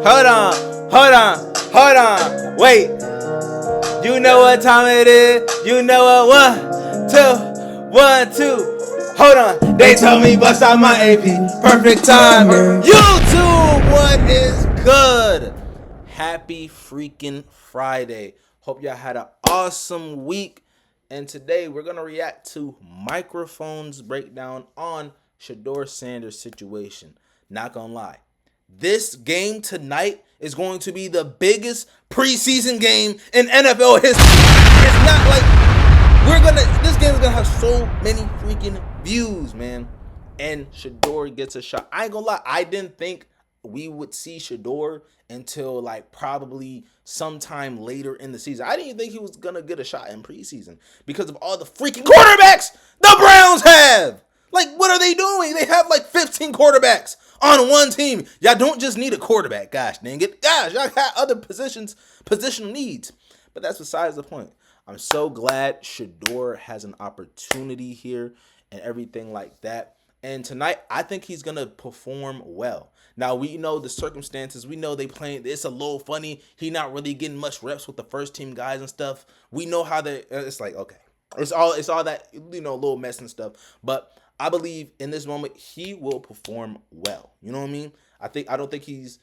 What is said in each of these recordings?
hold on. Wait. You know what time it is. You know what? 1, 2. Hold on. They told me bust out my AP. Perfect time. YouTube, what is good? Happy freaking Friday. Hope y'all had an awesome week. And today we're going to react to microphones breakdown on Shedeur Sanders' situation. Not going to lie. This game tonight is going to be the biggest preseason game in NFL history. It's not like this game is gonna have so many freaking views, man. And Shedeur gets a shot. I ain't gonna lie, I didn't think we would see Shedeur until like probably sometime later in the season. I didn't even think he was gonna get a shot in preseason because of all the freaking quarterbacks the Browns have. Like, what are they doing? They have like 15 quarterbacks on one team. Y'all don't just need a quarterback. Gosh dang it. Gosh, y'all got other positional needs. But that's besides the point. I'm so glad Shedeur has an opportunity here and everything like that. And tonight, I think he's going to perform well. Now, we know the circumstances. We know they playing. It's a little funny. He not really getting much reps with the first team guys and stuff. We know how it's like, okay. It's all that, little mess and stuff. But I believe in this moment he will perform well. You know what I mean? I don't think he's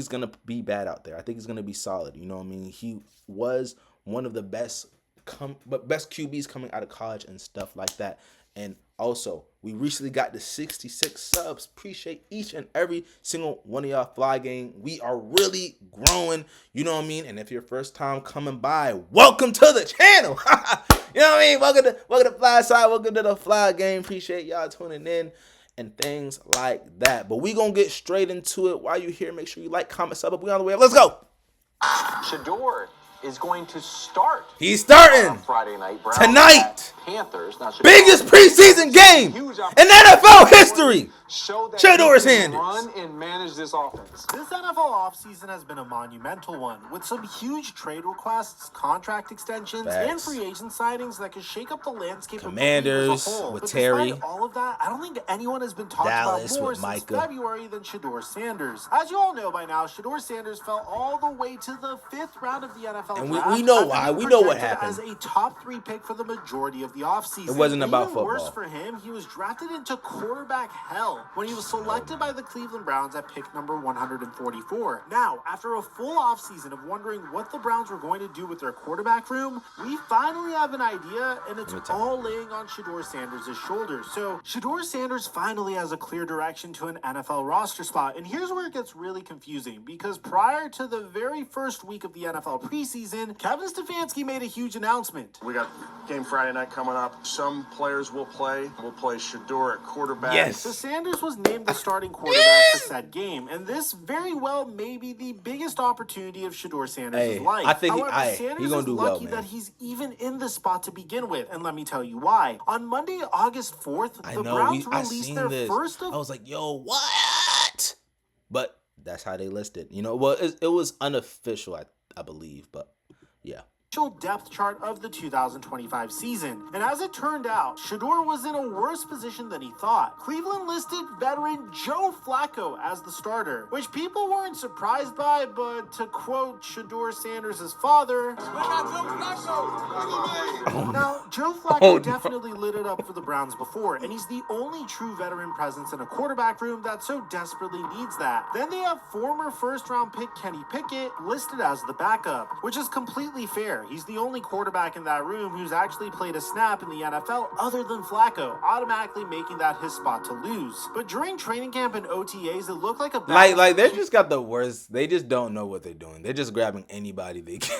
gonna be bad out there. I think he's gonna be solid. You know what I mean? He was one of the best QBs coming out of college and stuff like that. And also, we recently got the 66 subs. Appreciate each and every single one of y'all. Fly Gang. We are really growing. You know what I mean? And if you're first time coming by, welcome to the channel. You know what I mean? Welcome to Fly Side. Welcome to the Fly Game. Appreciate y'all tuning in and things like that. But we gonna get straight into it. While you here, make sure you like, comment, sub up. We on the way up. Let's go. Shedeur is going to start. He's starting on Friday night. Browns tonight. Panthers. Now, Biggest preseason game in NFL history. Shedeur Sanders. Run and manage this offense. This NFL offseason has been a monumental one, with some huge trade requests, contract extensions, and free agent signings that could shake up the landscape Commanders of the league as a whole. with but Terry. Despite all of that, I don't think anyone has been talked Dallas about more with since Micah. February than Shedeur Sanders. As you all know by now, Shedeur Sanders fell all the way to the 5th round of the NFL and draft. We know why. We know what happened. As a top 3 pick for the majority of the offseason. It wasn't about football. Worse for him, he was drafted into quarterback hell when he was selected by the Cleveland Browns at pick number 144. Now, after a full offseason of wondering what the Browns were going to do with their quarterback room, we finally have an idea, and it's all laying on Shedeur Sanders' shoulders. So, Shedeur Sanders finally has a clear direction to an NFL roster spot, and here's where it gets really confusing, because prior to the very first week of the NFL preseason, Kevin Stefanski made a huge announcement. We got game Friday night coming up. Some players will play. We'll play Shedeur at quarterback. Yes. So Sanders was named the starting quarterback for said game, and this very well may be the biggest opportunity of Shedeur Sanders' life. I think However, Sanders he's gonna do is well, lucky man. that he's even in the spot to begin with, and let me tell you why. On Monday, August 4th, the Browns released their first of... I was like, yo, what? But that's how they listed. Well, it was unofficial, I believe, but yeah. Depth chart of the 2025 season. And as it turned out, Shedeur was in a worse position than he thought. Cleveland listed veteran Joe Flacco as the starter, which people weren't surprised by, but to quote Shedeur Sanders' father, now, Joe Flacco definitely lit it up for the Browns before, and he's the only true veteran presence in a quarterback room that so desperately needs that. Then they have former first-round pick Kenny Pickett listed as the backup, which is completely fair. He's the only quarterback in that room who's actually played a snap in the NFL other than Flacco, automatically making that his spot to lose. But during training camp and OTAs, it looked like a like they just got the worst. They just don't know what they're doing. They're just grabbing anybody they can.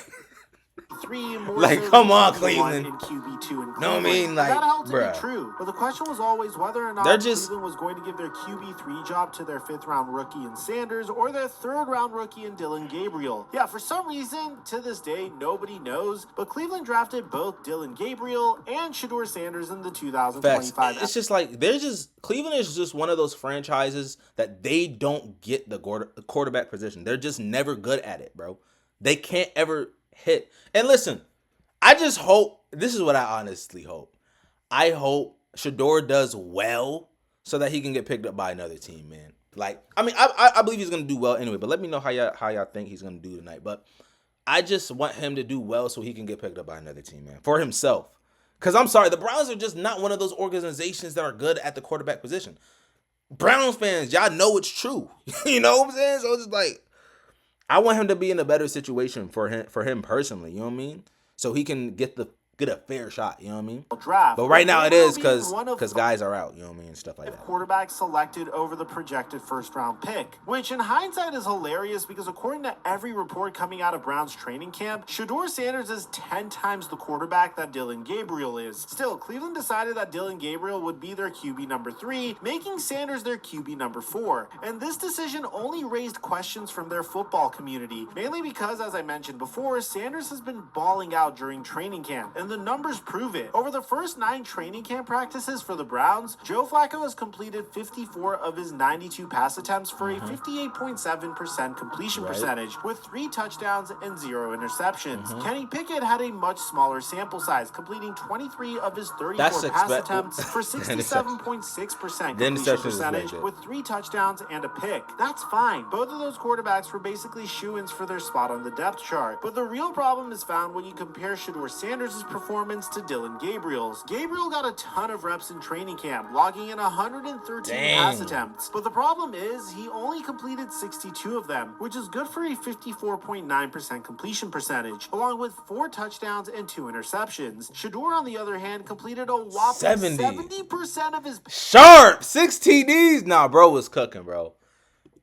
3 more come on, Cleveland. In QB2 and no, I mean, that held to be true. But the question was always whether or not Cleveland was going to give their QB3 job to their 5th round rookie in Sanders or their 3rd round rookie in Dylan Gabriel. Yeah, for some reason, to this day, nobody knows. But Cleveland drafted both Dylan Gabriel and Shedeur Sanders in the 2025. Facts. It's just like Cleveland is just one of those franchises that they don't get the quarterback position. They're just never good at it, bro. They can't ever hit. And listen, I just hope, this is what I honestly hope. I hope Shedeur does well so that he can get picked up by another team, man. Like, I mean, I believe he's gonna do well anyway. But let me know how y'all think he's gonna do tonight. But I just want him to do well so he can get picked up by another team, man, for himself. Because I'm sorry, the Browns are just not one of those organizations that are good at the quarterback position. Browns fans, y'all know it's true. You know what I'm saying? So it's just like, I want him to be in a better situation for him personally. You know what I mean? So he can get a fair shot. You know what I mean? Draft. But right now it is because one of guys are out. You know what I mean? And stuff like that. Quarterback selected over the projected first-round pick, which in hindsight is hilarious because according to every report coming out of Browns training camp, Shedeur Sanders is 10 times the quarterback that Dillon Gabriel is. Still, Cleveland decided that Dillon Gabriel would be their QB number 3, making Sanders their QB number 4. And this decision only raised questions from their football community, mainly because, as I mentioned before, Sanders has been balling out during training camp, and the numbers prove it. Over the first 9 training camp practices for the Browns, Joe Flacco has completed 54 of his 92 pass attempts for a 58.7% completion percentage, with 3 touchdowns and 0 interceptions. Kenny Pickett had a much smaller sample size, completing 23 of his 34 pass attempts for 67.6% completion percentage, with 3 touchdowns and a pick. That's fine. Both of those quarterbacks were basically shoo-ins for their spot on the depth chart. But the real problem is found when you compare Shedeur Sanders' performance to Dillon Gabriel's. Gabriel got a ton of reps in training camp, logging in 113 pass attempts. But the problem is he only completed 62 of them, which is good for a 54.9% completion percentage, along with 4 touchdowns and 2 interceptions. Shedeur, on the other hand, completed a whopping 70% of his sharp 6 TDs. Nah, bro was cooking, bro.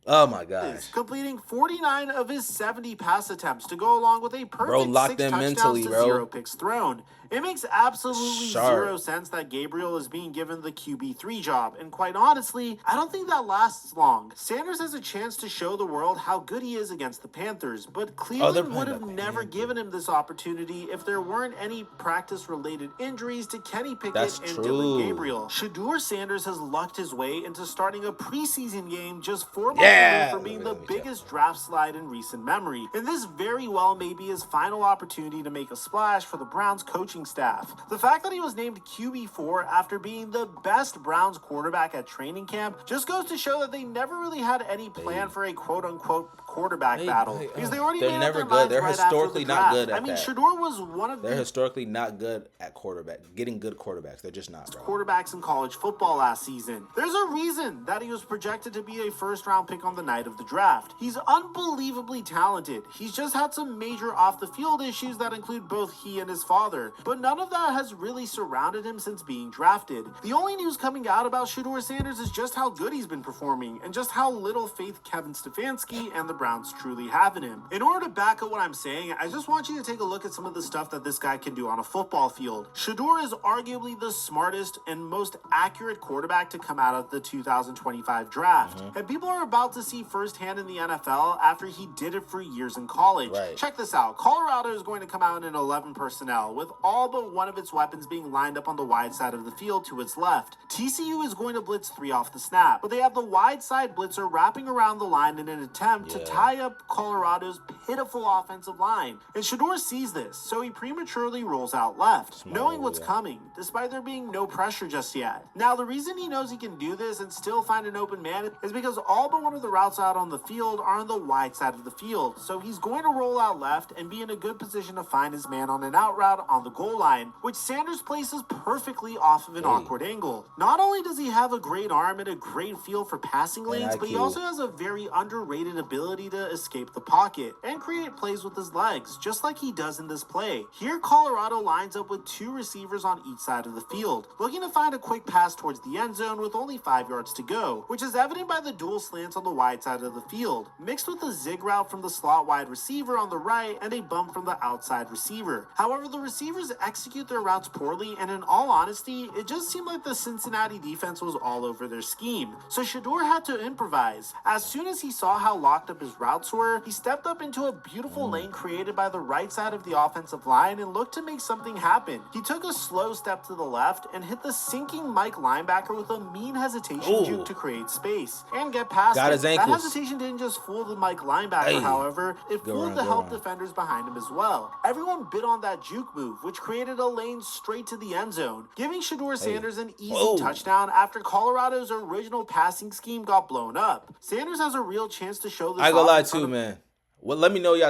Oh my gosh. Completing 49 of his 70 pass attempts to go along with a perfect 6 touchdowns mentally, to bro. 0 picks thrown. It makes absolutely zero sense that Gabriel is being given the QB3 job, and quite honestly, I don't think that lasts long. Sanders has a chance to show the world how good he is against the Panthers, but Cleveland would have never given him this opportunity if there weren't any practice-related injuries to Kenny Pickett and Dillon Gabriel. Shedeur Sanders has lucked his way into starting a preseason game just 4 months from being the biggest draft slide in recent memory, and this very well may be his final opportunity to make a splash for the Browns coaching staff. The fact that he was named QB4 after being the best Browns quarterback at training camp just goes to show that they never really had any plan for a quote-unquote quarterback battle, because they already they're never good. They're historically not good at that. Shedeur was one of They're historically not good at quarterback, getting good quarterbacks. They're just not, bro. Quarterbacks in college football last season. There's a reason that he was projected to be a first-round pick on the night of the draft. He's unbelievably talented. He's just had some major off-the-field issues that include both he and his father, but none of that has really surrounded him since being drafted. The only news coming out about Shedeur Sanders is just how good he's been performing, and just how little faith Kevin Stefanski and the Browns truly have in him. In order to back up what I'm saying, I just want you to take a look at some of the stuff that this guy can do on a football field. Shedeur is arguably the smartest and most accurate quarterback to come out of the 2025 draft, and people are about to see firsthand in the NFL after he did it for years in college. Check this out. Colorado is going to come out in 11 personnel, with all but one of its weapons being lined up on the wide side of the field to its left. TCU is going to blitz 3 off the snap, but they have the wide side blitzer wrapping around the line in an attempt to tie up Colorado's pitiful offensive line. And Shedeur sees this, so he prematurely rolls out left, knowing what's coming, despite there being no pressure just yet. Now, the reason he knows he can do this and still find an open man is because all but one of the routes out on the field are on the wide side of the field, so he's going to roll out left and be in a good position to find his man on an out route on the goal line, which Sanders places perfectly off of an awkward angle. Not only does he have a great arm and a great feel for passing lanes, but he also has a very underrated ability to escape the pocket and create plays with his legs, just like he does in this play. Here, Colorado lines up with 2 receivers on each side of the field, looking to find a quick pass towards the end zone with only 5 yards to go, which is evident by the dual slants on the wide side of the field, mixed with a zig route from the slot wide receiver on the right and a bump from the outside receiver. However, the receivers execute their routes poorly, and in all honesty, it just seemed like the Cincinnati defense was all over their scheme. So Shedeur had to improvise. As soon as he saw how locked up his routes were, he stepped up into a beautiful lane created by the right side of the offensive line and looked to make something happen. He took a slow step to the left and hit the sinking Mike linebacker with a mean hesitation juke to create space and get past him. His ankles. That hesitation didn't just just fooled the Mike linebacker, however, it fooled the help defenders behind him as well. Everyone bid on that juke move, which created a lane straight to the end zone, giving Shedeur Sanders an easy touchdown after Colorado's original passing scheme got blown up. Sanders has a real chance to show this. I ain't gonna lie too, man. Well, let me know what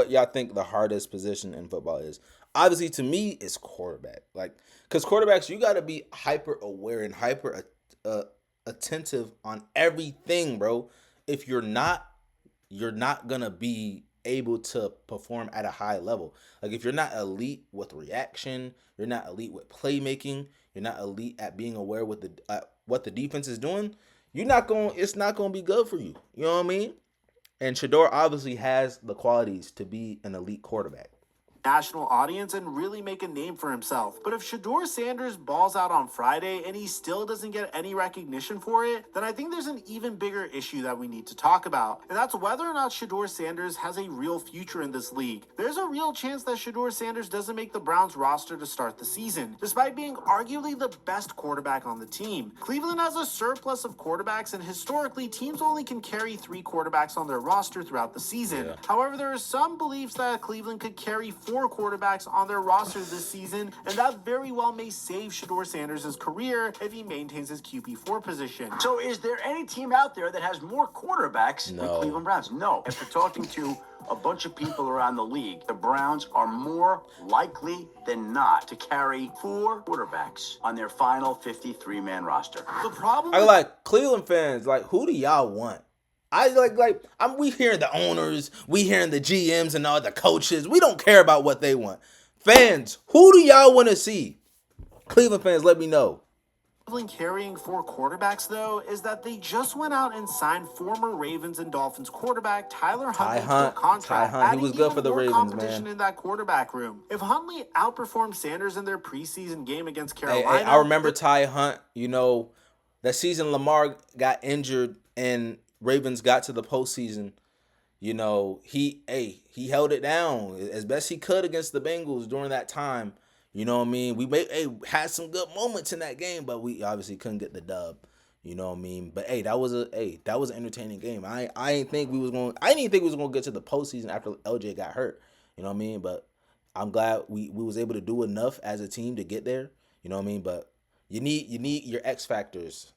y'all think the hardest position in football is. Obviously, to me, it's quarterback. Like, because quarterbacks, you got to be hyper aware and hyper attentive on everything, bro. If you're not gonna be able to perform at a high level. Like, if you're not elite with reaction, you're not elite with playmaking, you're not elite at being aware with what the defense is doing, it's not gonna be good for you. You know what I mean? And Shedeur obviously has the qualities to be an elite quarterback. National audience and really make a name for himself. But if Shedeur Sanders balls out on Friday and he still doesn't get any recognition for it, then I think there's an even bigger issue that we need to talk about. And that's whether or not Shedeur Sanders has a real future in this league. There's a real chance that Shedeur Sanders doesn't make the Browns roster to start the season, despite being arguably the best quarterback on the team. Cleveland has a surplus of quarterbacks, and historically, teams only can carry 3 quarterbacks on their roster throughout the season. However, there are some beliefs that Cleveland could carry 4 quarterbacks on their roster this season, and that very well may save Shedeur Sanders' career if he maintains his QB4 position. So is there any team out there that has more quarterbacks than Cleveland Browns? No. After talking to a bunch of people around the league, the Browns are more likely than not to carry 4 quarterbacks on their final 53-man roster. The problem I like Cleveland fans, like, who do y'all want? We hearing the owners, we hearing the GMs and all the coaches. We don't care about what they want. Fans, who do y'all want to see? Cleveland fans, let me know. Cleveland carrying 4 quarterbacks, though, is that they just went out and signed former Ravens and Dolphins quarterback Tyler Huntley to a contract. He was good for the Ravens, man. In that quarterback room. If Huntley outperformed Sanders in their preseason game against Carolina, I remember Ty Hunt. You know, that season Lamar got injured and Ravens got to the postseason. You know, he held it down as best he could against the Bengals during that time. You know what I mean? We had some good moments in that game, but we obviously couldn't get the dub. You know what I mean? But that was an entertaining game. I didn't think we was gonna get to the postseason after LJ got hurt. You know what I mean? But I'm glad we was able to do enough as a team to get there. You know what I mean? But you need your X factors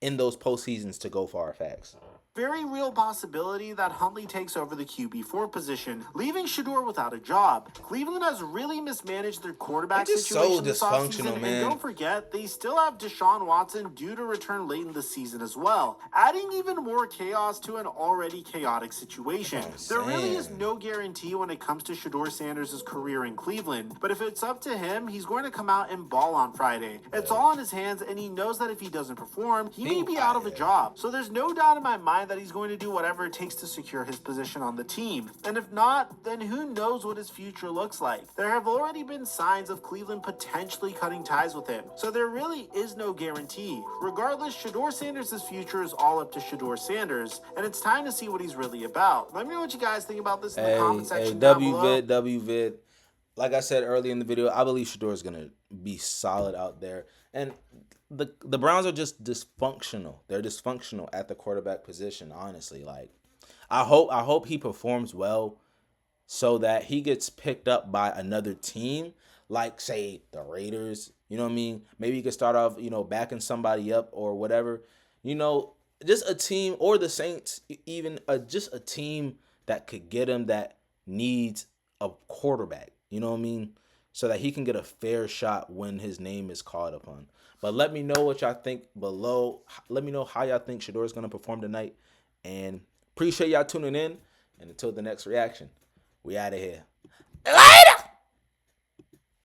in those postseasons to go far. Facts. Very real possibility that Huntley takes over the QB4 position, leaving Shedeur without a job. Cleveland has really mismanaged their quarterback situation this offseason, man. And don't forget, they still have Deshaun Watson due to return late in the season as well, adding even more chaos to an already chaotic situation. There really is no guarantee when it comes to Shedeur Sanders' career in Cleveland, but if it's up to him, he's going to come out and ball on Friday. It's all in his hands, and he knows that if he doesn't perform, he may be out of a job. So there's no doubt in my mind that he's going to do whatever it takes to secure his position on the team. And if not, then who knows what his future looks like. There have already been signs of Cleveland potentially cutting ties with him, so there really is no guarantee. Regardless, Shedeur Sanders' future is all up to Shedeur Sanders, and it's time to see what he's really about. Let me know what you guys think about this in the comment section down below. WVid. Like I said earlier in the video, I believe Shedeur is going to be solid out there. And the Browns are just dysfunctional. They're dysfunctional at the quarterback position, honestly. Like, I hope he performs well so that he gets picked up by another team, like, say, the Raiders. You know what I mean? Maybe he could start off, backing somebody up or whatever. Just a team, or the Saints, even just a team that could get him that needs a quarterback. You know what I mean? So that he can get a fair shot when his name is called upon. But let me know what y'all think below. Let me know how y'all think Shedeur is going to perform tonight. And appreciate y'all tuning in. And until the next reaction, we out of here. Later!